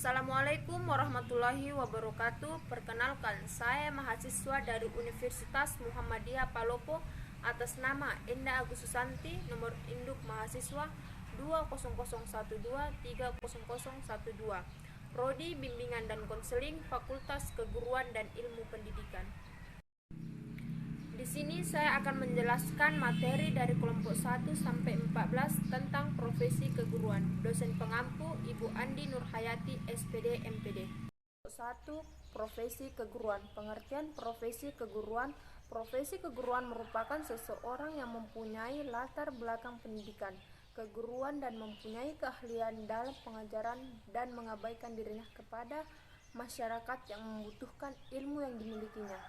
Assalamualaikum warahmatullahi wabarakatuh. Perkenalkan, saya mahasiswa dari Universitas Muhammadiyah Palopo atas nama Enda Agus Susanti, nomor induk mahasiswa 20012300012, Prodi Bimbingan dan Konseling, Fakultas Keguruan dan Ilmu Pendidikan. Di sini saya akan menjelaskan materi dari kelompok 1 sampai 14 tentang profesi keguruan. Dosen pengampu Ibu Andi Nurhayati, SPD, MPD. 1. Profesi keguruan. Pengertian profesi keguruan. Profesi keguruan merupakan seseorang yang mempunyai latar belakang pendidikan keguruan dan mempunyai keahlian dalam pengajaran dan mengabaikan dirinya kepada masyarakat yang membutuhkan ilmu yang dimilikinya.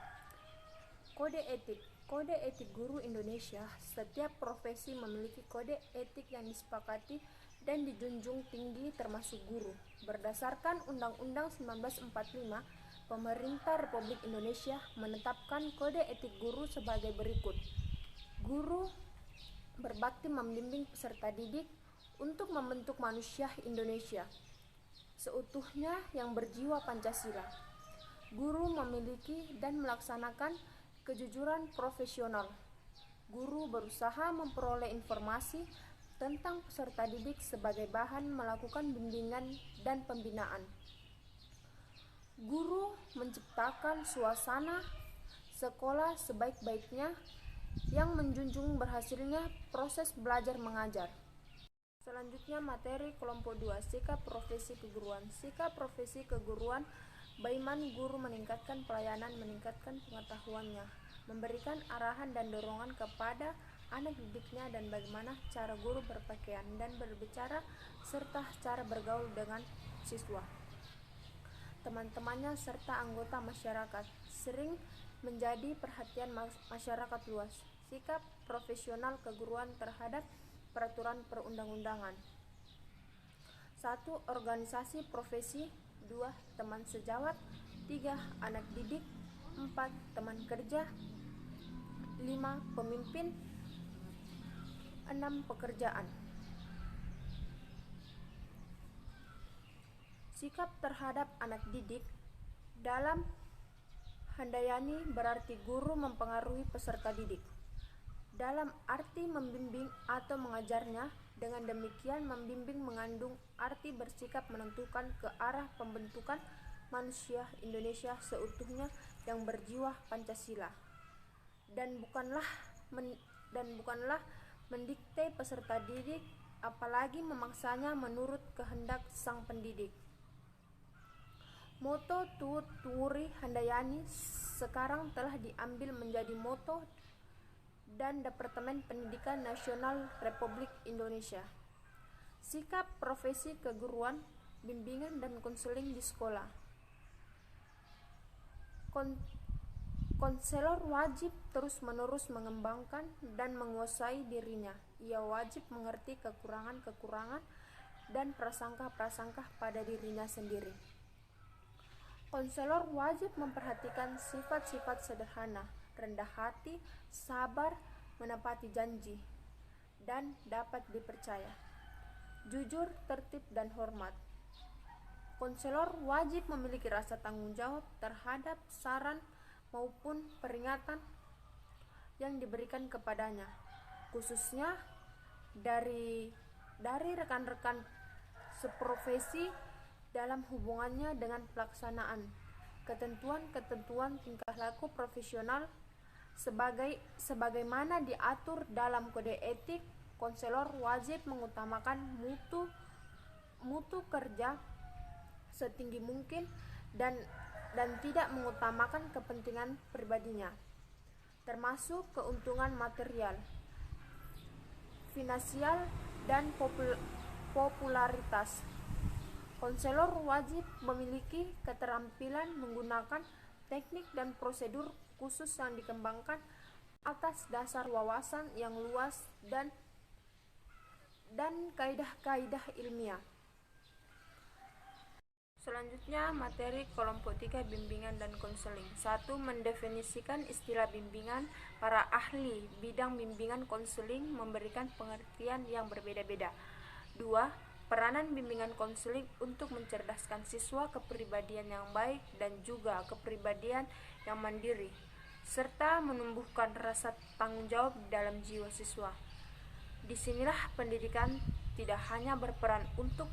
Kode etik. Kode etik guru Indonesia. Setiap profesi memiliki kode etik yang disepakati dan dijunjung tinggi termasuk guru. Berdasarkan Undang-Undang 1945, Pemerintah Republik Indonesia menetapkan kode etik guru sebagai berikut. Guru berbakti membimbing peserta didik untuk membentuk manusia Indonesia seutuhnya yang berjiwa Pancasila. Guru memiliki dan melaksanakan kejujuran profesional. Guru berusaha memperoleh informasi tentang peserta didik sebagai bahan melakukan bimbingan dan pembinaan. Guru menciptakan suasana sekolah sebaik-baiknya yang menjunjung berhasilnya proses belajar mengajar. Selanjutnya materi kelompok 2, sikap profesi keguruan. Sikap profesi keguruan. Bagaimana guru meningkatkan pelayanan, meningkatkan pengetahuannya, memberikan arahan dan dorongan kepada anak didiknya, dan bagaimana cara guru berpakaian dan berbicara serta cara bergaul dengan siswa, teman-temannya serta anggota masyarakat, sering menjadi perhatian masyarakat luas. Sikap profesional keguruan terhadap peraturan perundang-undangan. 1. Organisasi profesi. 2. Teman sejawat. 3. Anak didik. 4. Teman kerja. 5. Pemimpin. 6. Pekerjaan. Sikap terhadap anak didik. Dalam Handayani berarti guru mempengaruhi peserta didik dalam arti membimbing atau mengajarnya. Dengan demikian, membimbing mengandung arti bersikap menentukan ke arah pembentukan manusia Indonesia seutuhnya yang berjiwa Pancasila, dan bukanlah mendikte peserta didik, apalagi memaksanya menurut kehendak sang pendidik. Moto Tuut Tuwuri Handayani sekarang telah diambil menjadi moto dan Departemen Pendidikan Nasional Republik Indonesia. Sikap profesi keguruan, bimbingan dan konseling di sekolah. Konselor wajib terus-menerus mengembangkan dan menguasai dirinya. Ia wajib mengerti kekurangan-kekurangan dan prasangka-prasangka pada dirinya sendiri. Konselor wajib memperhatikan sifat-sifat sederhana, rendah hati, sabar, menepati janji, dan dapat dipercaya, jujur, tertib, dan hormat. Konselor wajib memiliki rasa tanggung jawab terhadap saran maupun peringatan yang diberikan kepadanya, khususnya dari rekan-rekan seprofesi dalam hubungannya dengan pelaksanaan ketentuan-ketentuan tingkah laku profesional sebagaimana diatur dalam kode etik. Konselor wajib mengutamakan mutu kerja setinggi mungkin dan tidak mengutamakan kepentingan pribadinya, termasuk keuntungan material, finansial, dan popularitas. Konselor wajib memiliki keterampilan menggunakan teknik dan prosedur khusus yang dikembangkan atas dasar wawasan yang luas dan kaidah-kaidah ilmiah. Selanjutnya materi kelompok 3, bimbingan dan konseling. 1. Mendefinisikan istilah bimbingan. Para ahli bidang bimbingan konseling memberikan pengertian yang berbeda-beda. 2. Peranan bimbingan konseling untuk mencerdaskan siswa kepribadian yang baik dan juga kepribadian yang mandiri, serta menumbuhkan rasa tanggung jawab dalam jiwa siswa. Disinilah pendidikan tidak hanya berperan untuk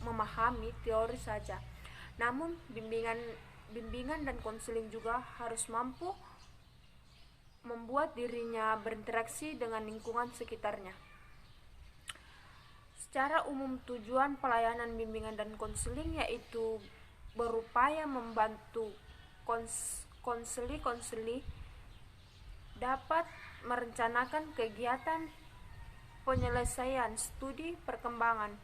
memahami teori saja, namun bimbingan dan konseling juga harus mampu membuat dirinya berinteraksi dengan lingkungan sekitarnya. Secara umum, tujuan pelayanan bimbingan dan konseling yaitu berupaya membantu konseli dapat merencanakan kegiatan penyelesaian studi perkembangan,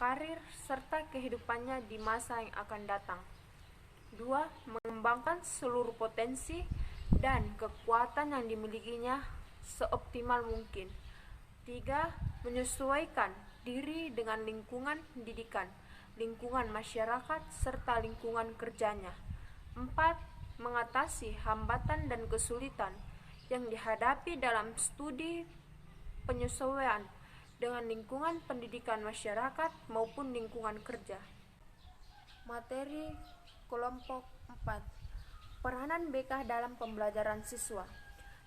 karir, serta kehidupannya di masa yang akan datang. 2. Mengembangkan seluruh potensi dan kekuatan yang dimilikinya seoptimal mungkin. 3. Menyesuaikan diri dengan lingkungan pendidikan, lingkungan masyarakat, serta lingkungan kerjanya. 4. Mengatasi hambatan dan kesulitan yang dihadapi dalam studi penyesuaian dengan lingkungan pendidikan masyarakat maupun lingkungan kerja. Materi kelompok 4. Peranan BK dalam pembelajaran siswa.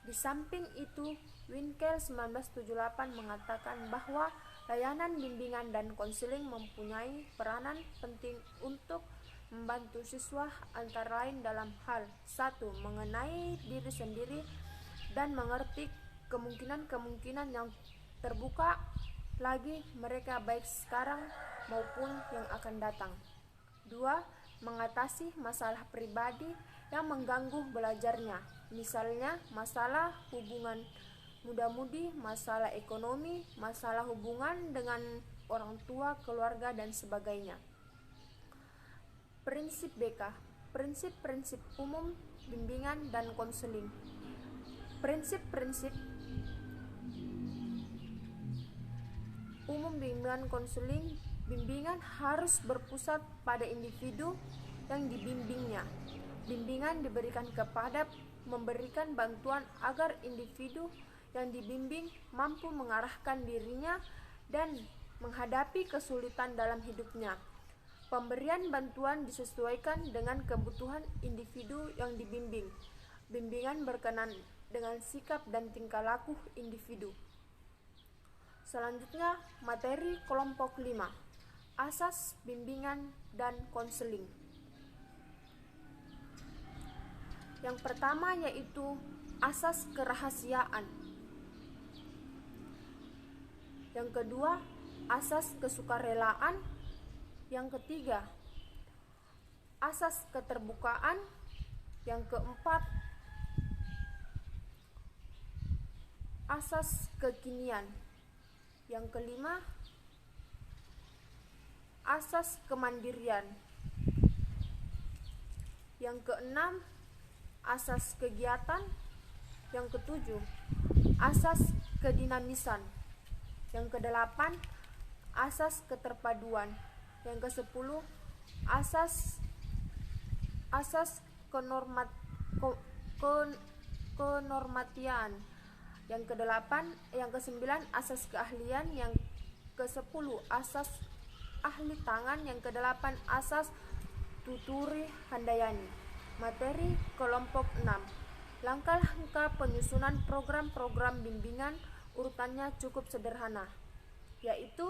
Di samping itu, Winkel 1978 mengatakan bahwa layanan bimbingan dan konseling mempunyai peranan penting untuk membantu siswa antara lain dalam hal 1. Mengenai diri sendiri dan mengerti kemungkinan-kemungkinan yang terbuka lagi mereka baik sekarang maupun yang akan datang. 2. Mengatasi masalah pribadi yang mengganggu belajarnya, misalnya masalah hubungan muda-mudi, masalah ekonomi, masalah hubungan dengan orang tua, keluarga, dan sebagainya. Prinsip BK, prinsip-prinsip umum bimbingan dan konseling. Prinsip-prinsip umum bimbingan konseling. Bimbingan harus berpusat pada individu yang dibimbingnya. Bimbingan diberikan kepada memberikan bantuan agar individu yang dibimbing mampu mengarahkan dirinya dan menghadapi kesulitan dalam hidupnya. Pemberian bantuan disesuaikan dengan kebutuhan individu yang dibimbing. Bimbingan berkenan dengan sikap dan tingkah laku individu. Selanjutnya, materi kelompok 5. Asas bimbingan dan konseling. Yang pertama yaitu asas kerahasiaan. Yang kedua, asas kesukarelaan. Yang ketiga, asas keterbukaan. Yang keempat, asas kekinian. Yang kelima, asas kemandirian. Yang keenam, asas kegiatan. Yang ketujuh, asas kedinamisan. Yang kedelapan, asas keterpaduan. Yang kesepuluh, asas kenormatian. Yang kesembilan, asas keahlian. Yang kesepuluh, asas ahli tangan. Yang kedelapan, asas tuturi handayani. Materi kelompok 6. Langkah-langkah penyusunan program-program bimbingan urutannya cukup sederhana, yaitu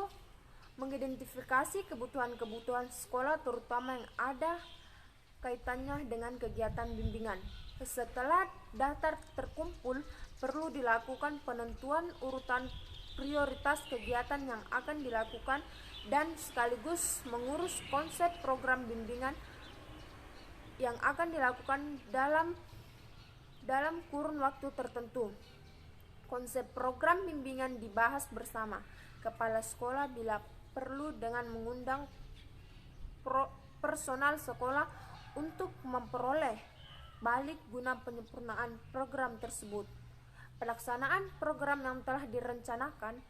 mengidentifikasi kebutuhan-kebutuhan sekolah terutama yang ada kaitannya dengan kegiatan bimbingan. Setelah data terkumpul, perlu dilakukan penentuan urutan prioritas kegiatan yang akan dilakukan dan sekaligus mengurus konsep program bimbingan yang akan dilakukan dalam kurun waktu tertentu. Konsep program bimbingan dibahas bersama kepala sekolah bila perlu dengan mengundang personal sekolah untuk memperoleh balik guna penyempurnaan program tersebut. Pelaksanaan program yang telah direncanakan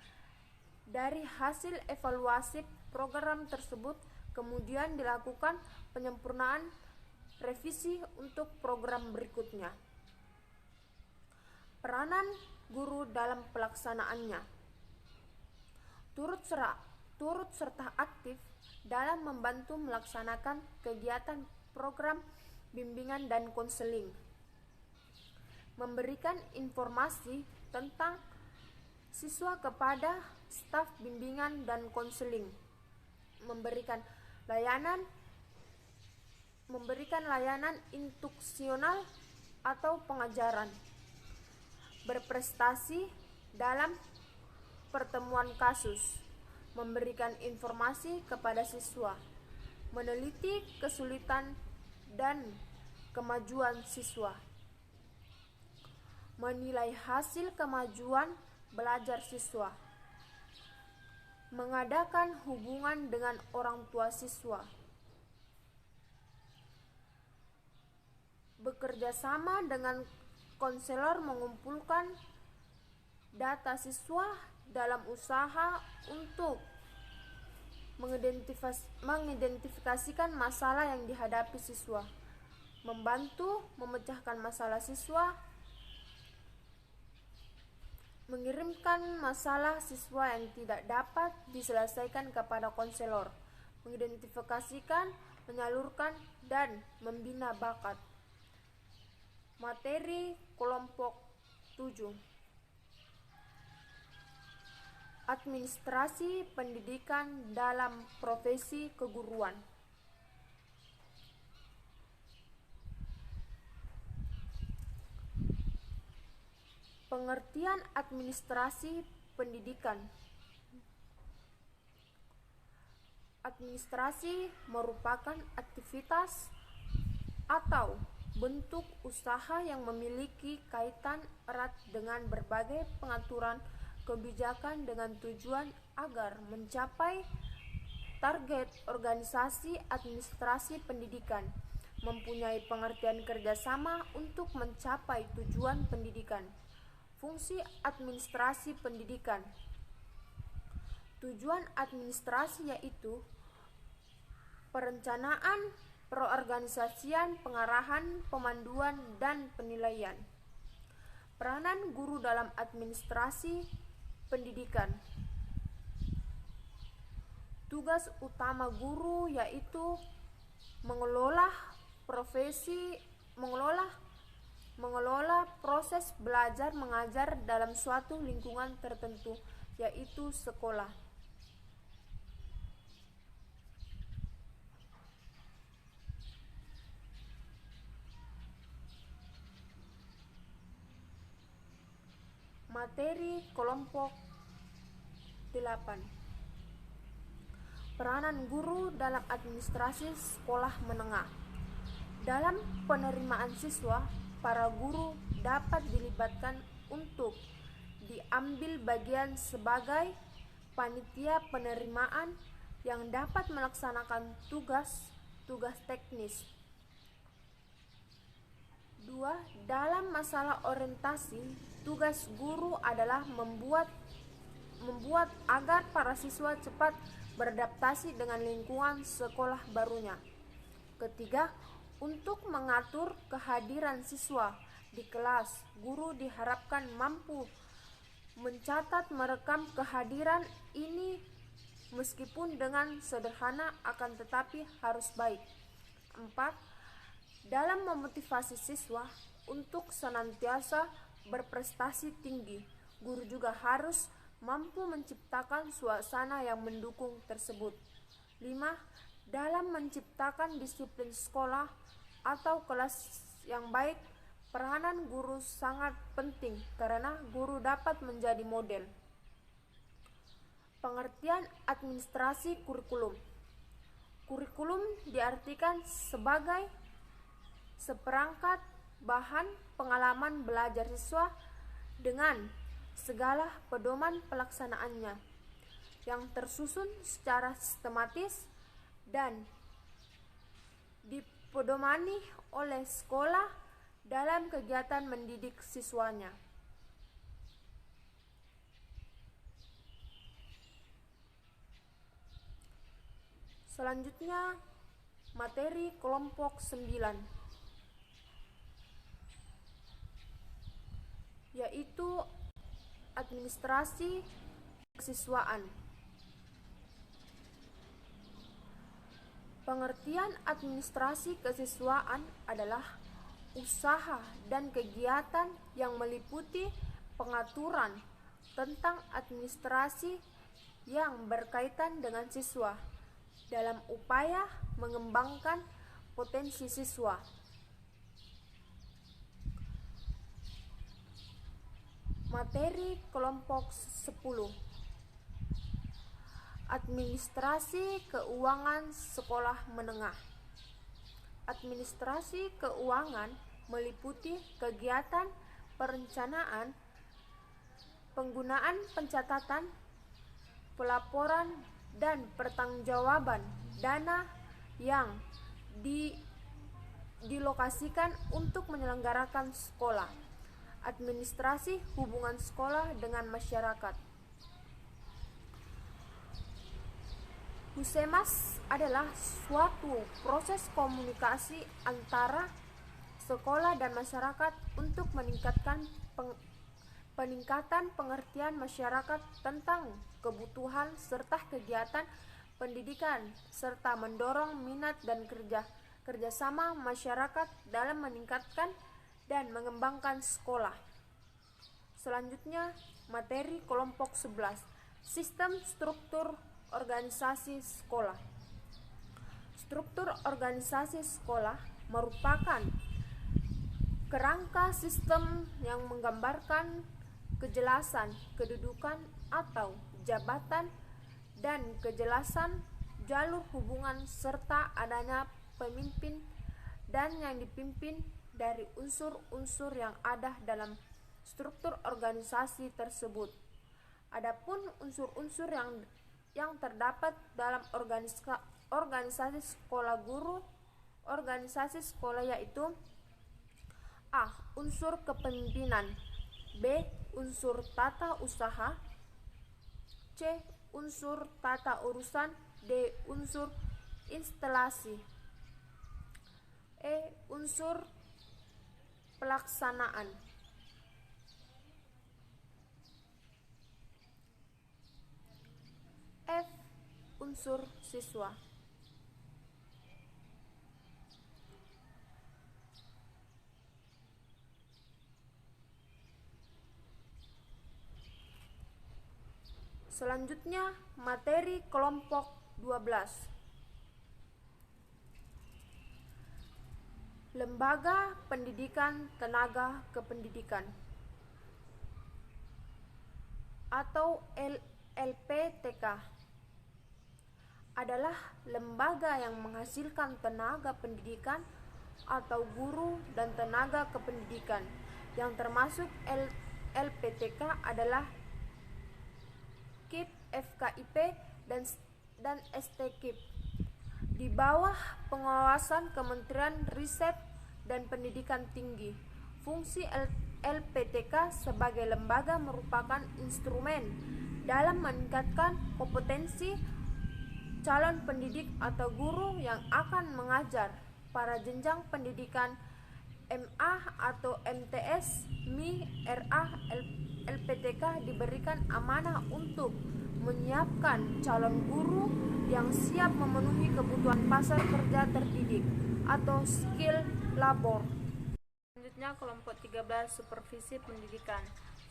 dari hasil evaluasi program tersebut kemudian dilakukan penyempurnaan revisi untuk program berikutnya. Peranan guru dalam pelaksanaannya. Turut turut serta aktif dalam membantu melaksanakan kegiatan program bimbingan dan konseling, memberikan informasi tentang siswa kepada staf bimbingan dan konseling, memberikan layanan instruksional atau pengajaran, berprestasi dalam pertemuan kasus, memberikan informasi kepada siswa, meneliti kesulitan dan kemajuan siswa, menilai hasil kemajuan belajar siswa, mengadakan hubungan dengan orang tua siswa, bekerja sama dengan konselor mengumpulkan data siswa dalam usaha untuk mengidentifikasikan masalah yang dihadapi siswa, membantu memecahkan masalah siswa, mengirimkan masalah siswa yang tidak dapat diselesaikan kepada konselor, mengidentifikasikan, menyalurkan, dan membina bakat. Materi kelompok 7. Administrasi pendidikan dalam profesi keguruan. Pengertian administrasi pendidikan. Administrasi merupakan aktivitas atau bentuk usaha yang memiliki kaitan erat dengan berbagai pengaturan kebijakan dengan tujuan agar mencapai target. Organisasi administrasi pendidikan mempunyai pengertian kerjasama untuk mencapai tujuan pendidikan. Fungsi administrasi pendidikan. Tujuan administrasi yaitu perencanaan, perorganisasian, pengarahan, pemanduan, dan penilaian. Peranan guru dalam administrasi pendidikan. Tugas utama guru yaitu mengelola proses belajar mengajar dalam suatu lingkungan tertentu, yaitu sekolah. Materi kelompok 8. Peranan guru dalam administrasi sekolah menengah. Dalam penerimaan siswa, para guru dapat dilibatkan untuk diambil bagian sebagai panitia penerimaan yang dapat melaksanakan tugas teknis. 2. Dalam masalah orientasi, tugas guru adalah membuat agar para siswa cepat beradaptasi dengan lingkungan sekolah barunya. Ketiga, untuk mengatur kehadiran siswa di kelas, guru diharapkan mampu mencatat merekam kehadiran ini meskipun dengan sederhana akan tetapi harus baik. 4. Dalam memotivasi siswa untuk senantiasa berprestasi tinggi, guru juga harus mampu menciptakan suasana yang mendukung tersebut. 5. Dalam menciptakan disiplin sekolah atau kelas yang baik, peranan guru sangat penting karena guru dapat menjadi model. Pengertian administrasi kurikulum. Kurikulum diartikan sebagai seperangkat bahan pengalaman belajar siswa dengan segala pedoman pelaksanaannya yang tersusun secara sistematis dan dipedomani oleh sekolah dalam kegiatan mendidik siswanya. Selanjutnya, materi kelompok 9, yaitu administrasi kesiswaan. Pengertian administrasi kesiswaan adalah usaha dan kegiatan yang meliputi pengaturan tentang administrasi yang berkaitan dengan siswa dalam upaya mengembangkan potensi siswa. Materi kelompok 10. Administrasi keuangan sekolah menengah. Administrasi keuangan meliputi kegiatan perencanaan, penggunaan pencatatan, pelaporan, dan pertanggungjawaban dana yang dilokasikan untuk menyelenggarakan sekolah. Administrasi hubungan sekolah dengan masyarakat. Husemas adalah suatu proses komunikasi antara sekolah dan masyarakat untuk peningkatan pengertian masyarakat tentang kebutuhan serta kegiatan pendidikan serta mendorong minat dan kerjasama masyarakat dalam meningkatkan dan mengembangkan sekolah. Selanjutnya, materi kelompok 11, sistem struktur organisasi sekolah. Struktur organisasi sekolah merupakan kerangka sistem yang menggambarkan kejelasan kedudukan atau jabatan dan kejelasan jalur hubungan serta adanya pemimpin dan yang dipimpin dari unsur-unsur yang ada dalam struktur organisasi tersebut. Adapun unsur-unsur yang terdapat dalam organisasi sekolah guru, organisasi sekolah yaitu A. Unsur kepemimpinan, B. Unsur tata usaha, C. Unsur tata urusan, D. Unsur instalasi, E. Unsur pelaksanaan. F. Unsur siswa. Selanjutnya, materi kelompok 12. Lembaga Pendidikan Tenaga Kependidikan atau LPTK adalah lembaga yang menghasilkan tenaga pendidikan atau guru dan tenaga kependidikan. Yang termasuk LPTK adalah KIP, FKIP, dan STKIP. Di bawah pengawasan Kementerian Riset dan Pendidikan Tinggi. Fungsi LPTK sebagai lembaga merupakan instrumen dalam meningkatkan kompetensi calon pendidik atau guru yang akan mengajar pada jenjang pendidikan MA atau MTS, MI, RA. LPTK diberikan amanah untuk menyiapkan calon guru yang siap memenuhi kebutuhan pasar kerja terdidik atau skill labor. Selanjutnya kelompok 13, supervisi pendidikan.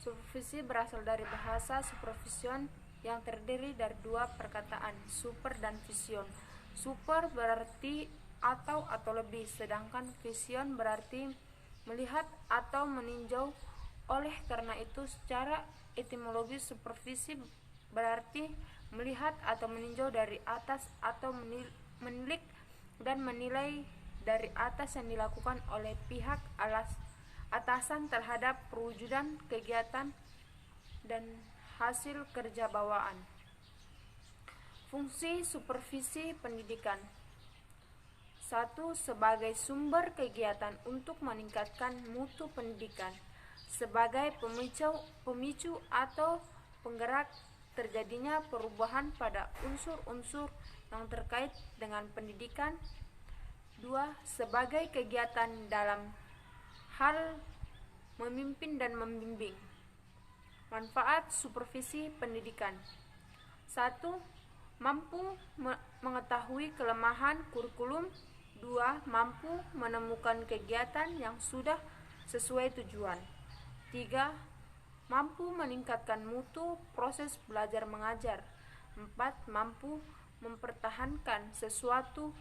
Supervisi berasal dari bahasa supervision yang terdiri dari dua perkataan, super dan vision. Super berarti atau lebih, sedangkan vision berarti melihat atau meninjau. Oleh karena itu, secara etimologis supervisi berarti melihat atau meninjau dari atas atau menilik dan menilai dari atas yang dilakukan oleh pihak atasan terhadap perwujudan kegiatan dan hasil kerja bawaan. Fungsi supervisi pendidikan. 1. Sebagai sumber kegiatan untuk meningkatkan mutu pendidikan. Sebagai pemicu atau penggerak terjadinya perubahan pada unsur-unsur yang terkait dengan pendidikan. 2. Sebagai kegiatan dalam hal memimpin dan membimbing. Manfaat supervisi pendidikan. 1. mampu mengetahui kelemahan kurikulum. 2. Mampu menemukan kegiatan yang sudah sesuai tujuan. 3. Mampu meningkatkan mutu proses belajar mengajar. 4. Mampu mempertahankan sesuatu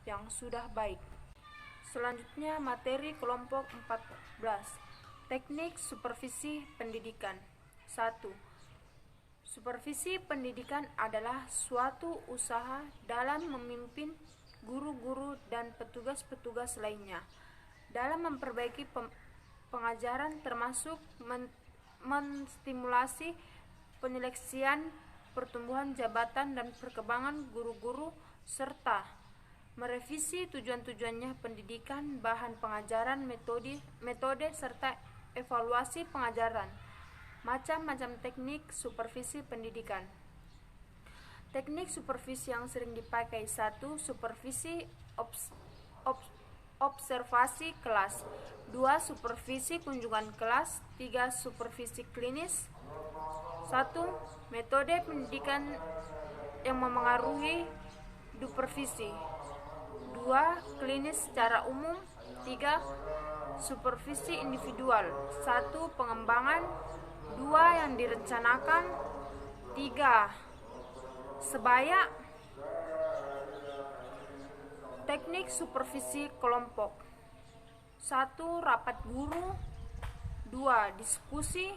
yang sudah baik. Selanjutnya materi kelompok 14. Teknik supervisi pendidikan. 1. Supervisi pendidikan adalah suatu usaha dalam memimpin guru-guru dan petugas-petugas lainnya dalam memperbaiki pengajaran, termasuk menstimulasi penyeleksian, pertumbuhan jabatan dan perkembangan guru-guru, serta merevisi tujuan-tujuannya pendidikan, bahan pengajaran, metode serta evaluasi pengajaran. Macam-macam teknik supervisi pendidikan. Teknik supervisi yang sering dipakai. 1. Supervisi observasi kelas. 2. Supervisi kunjungan kelas. 3. Supervisi klinis. 1. Metode pendidikan yang memengaruhi supervisi. 2. Klinis secara umum. 3. Supervisi individual. 1. Pengembangan. 2. Yang direncanakan. 3. Sebaya. Teknik supervisi kelompok. 1. Rapat guru. 2. Diskusi.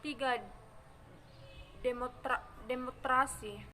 3. Demonstrasi.